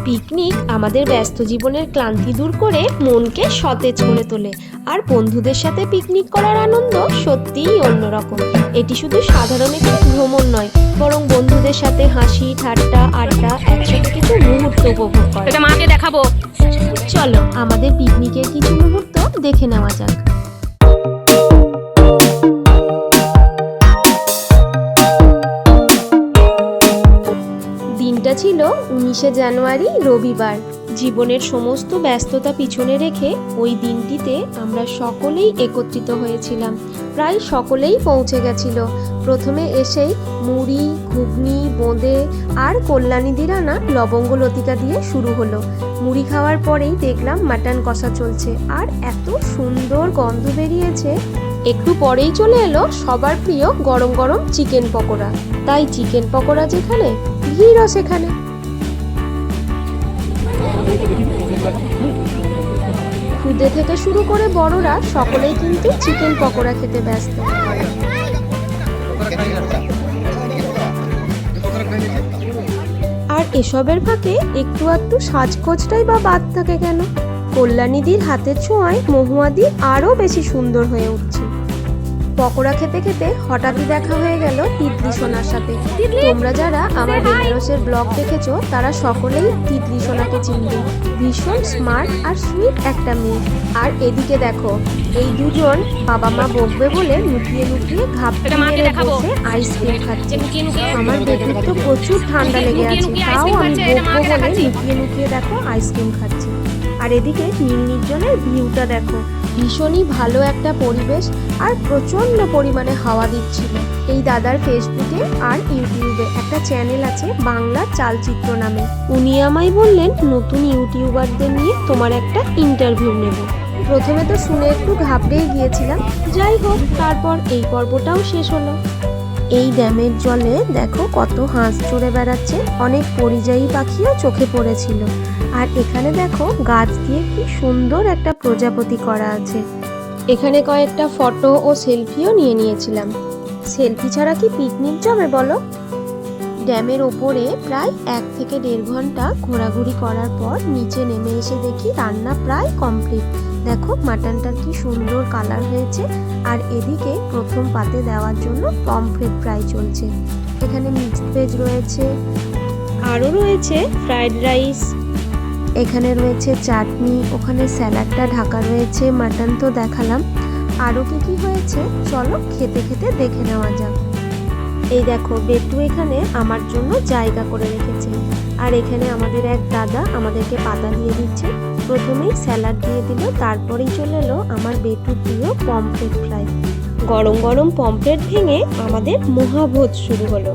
Picnic আমাদের ব্যস্ত জীবনের ক্লান্তি দূর করে মনকে সতেজ করে তোলে। আর বন্ধুদের সাথে পিকনিক করার আনন্দ সত্যিই অন্যরকম। এটি শুধু সাধারণ একটি ভ্রমণ নয়, বরং বন্ধুদের সাথে হাসি ঠাট্টা আড্ডা একসাথে কিছু মুহূর্ত উপভোগ করে। মাকে দেখাবো, চলো আমাদের পিকনিকের কিছু মুহূর্ত দেখে নেওয়া যাক। দিনটা ছিল 19শে জানুয়ারি, রবিবার। জীবনের সমস্ত ব্যস্ততা পিছনে রেখে ওই দিনটিতে আমরা সকলেই একত্রিত হয়েছিলাম। প্রায় সকলেই পৌঁছে গেছিল। প্রথমে এসেই মুড়ি, ঘুগনি, বোঁদে আর কল্যাণীদির আনা লবঙ্গ লতিকা দিয়ে শুরু হলো। মুড়ি খাওয়ার পরেই দেখলাম মাটন কষা চলছে, আর এত সুন্দর গন্ধ বেরিয়েছে। একটু পরেই চলে এলো সবার প্রিয় গরম গরম চিকেন পকোড়া। তাই চিকেন পকোড়া যেখানে, ভিড়ও সেখানে। খুদে থেকে শুরু করে বড়রা সকলেই কিন্তু চিকেন পকোড়া খেতে ব্যস্ত। আর এসবের ফাঁকে একটু একটু সাজগোজটাই বা বাদ থাকে কেন? কল্যাণীদির হাতের ছোঁয়ায় মহুয়াদি আরও বেশি সুন্দর হয়ে উঠছে। পকোড়া খেতে খেতে হঠাৎই দেখা হয়ে গেল তিতলি সোনার সাথে। তোমরা যারা আমার বেনারসের ব্লগ দেখেছো তারা সকলেই তিতলি সোনাকে চিনবে। ভীষণ স্মার্ট আর সুইট একটা মেয়ে। আর এদিকে দেখো, এই দুজন বাবা মা বকবে বলে লুকিয়ে লুকিয়ে ঘাপটি মেরে বসে আইসক্রিম খাচ্ছে। আমার বেটুর তো প্রচুর ঠান্ডা লেগে আছে, তাও আমি বকবো বলে লুকিয়ে লুকিয়ে দেখো আইসক্রিম খাচ্ছে। আর এদিকে নীল নির্জনের ভিউটা দেখো, ভীষণই ভালো একটা পরিবেশ আর প্রচন্ড পরিমাণে হাওয়া দিচ্ছিল। এই দাদার ফেসবুকে আর ইউটিউবে একটা চ্যানেল আছে বাংলা চালচিত্র নামে। উনি আমায় বললেন নতুন ইউটিউবারদের নিয়ে তোমার একটা ইন্টারভিউ নেব। প্রথমে তো শুনে একটু ঘাবড়েই গিয়েছিলাম, যাই হোক তারপর এই পর্বটাও শেষ হলো। এই ড্যামের জলে দেখো কত হাঁস চড়ে বেড়াচ্ছে, অনেক পরিযায়ী পাখিও চোখে পড়েছিল। আর এখানে দেখো গাছ দিয়ে কি সুন্দর একটা প্রজাপতি করা আছে। এখানে কয়েকটা ফটো ও সেলফিও নিয়েছিলাম। সেলফি ছাড়া কি পিকনিক জমে বলো? ড্যামের ওপরে প্রায় 1 থেকে 1.5 ঘন্টা ঘোরাঘুরি করার পর নিচে নেমে এসে দেখি রান্না প্রায় কমপ্লিট। দেখো মাটনটার কি সুন্দর কালার হয়েছে। আর এদিকে প্রথম পাতে দেওয়ার জন্য পমফ্রেট ফ্রাই চলছে। এখানে মিক্সড ভেজ রয়েছে, আরও রয়েছে ফ্রাইড রাইস, এখানে রয়েছে চাটনি, ওখানে স্যালাডটা ঢাকা রয়েছে। মাটন তো দেখালাম, আরও কি হয়েছে চলো খেতে খেতে দেখে নেওয়া যাক। এই দেখো বেটু এখানে আমার জন্য জায়গা করে রেখেছে। আর এখানে আমাদের এক দাদা আমাদেরকে পাতা দিয়ে দিচ্ছে। প্রথমেই স্যালাড দিয়ে দিল, তারপরেই চলে এলো আমার বেটু প্রিয় পমফ্রেট ফ্রাই। গরম গরম পমফ্রেট ভেঙে আমাদের মহাভোজ শুরু হলো।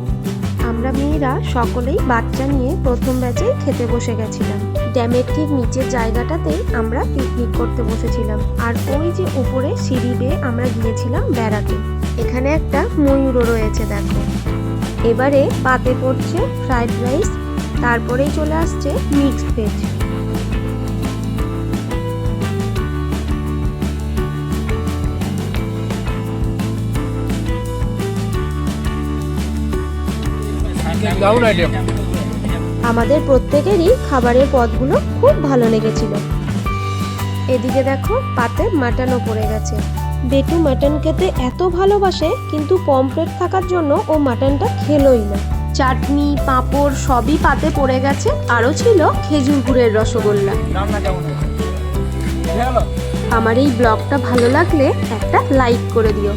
আমরা মেয়েরা সকলেই বাচ্চা নিয়ে প্রথম ব্যাচে খেতে বসে গেছিলাম। ড্যামের ঠিক নিচের জায়গাটাতেই আমরা পিকনিক করতে বসেছিলাম। আর ওই যে উপরে সিঁড়ি বেয়ে আমরা গিয়েছিলাম বেড়াতে। এখানে একটা ময়ূরও রয়েছে দেখো। এবারে পাতে পড়ছে ফ্রাইড রাইস, তারপরেই চলে আসছে মিক্সড ভেজ। আমাদের প্রত্যেকেরই খাবারের পদগুলো খুব ভালো লেগেছিল। এদিকে দেখো পাতে মাটনও পড়ে গেছে। বেটু মাটন খেতে এত ভালোবাসে, কিন্তু পমফ্রেট থাকার জন্য ও মাটনটা খেলোই না। চাটনি পাঁপড় সবই পাতে পড়ে গেছে, আরও ছিল খেজুর গুড়ের রসগোল্লা। আমার এই ব্লগটা ভালো লাগলে একটা লাইক করে দিও।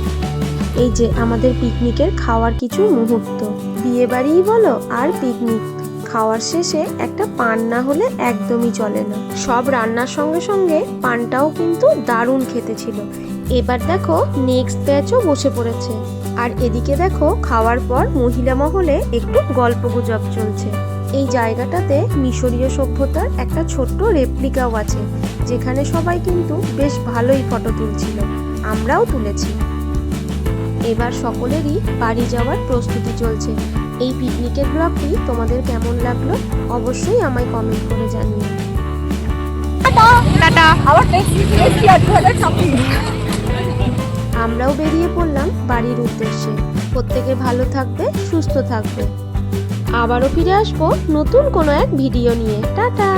এই যে আমাদের পিকনিকের খাওয়ার কিছু মুহূর্ত। বিয়ে বাড়িই বলো আর পিকনিক, খাওয়ার শেষে একটা পান না হলে একদমই চলে না। সব রান্নার সঙ্গে সঙ্গে পানটাও কিন্তু দারুণ খেতে ছিল। এবার দেখো নেক্সট ব্যাচও বসে পড়েছে। আর এদিকে দেখো খাওয়ার পর মহিলা মহলে একটু গল্পগুজব চলছে। এই জায়গাটাতে মিশরীয় সভ্যতার একটা ছোট্ট রেপ্লিকাও আছে, যেখানে সবাই কিন্তু বেশ ভালোই ফটো তুলছিল, আমরাও তুলেছি। এবার সকলেরই বাড়ি যাওয়ার প্রস্তুতি চলছে। এই পিকনিকের ব্লগটি তোমাদের কেমন লাগলো অবশ্যই আমায় কমেন্ট করে জানিও। আমরাও বেরিয়ে পড়লাম বাড়ির উদ্দেশ্যে। প্রত্যেকে ভালো থাকবে, সুস্থ থাকবে। আবারও ফিরে আসবো নতুন কোনো এক ভিডিও নিয়ে। টাটা।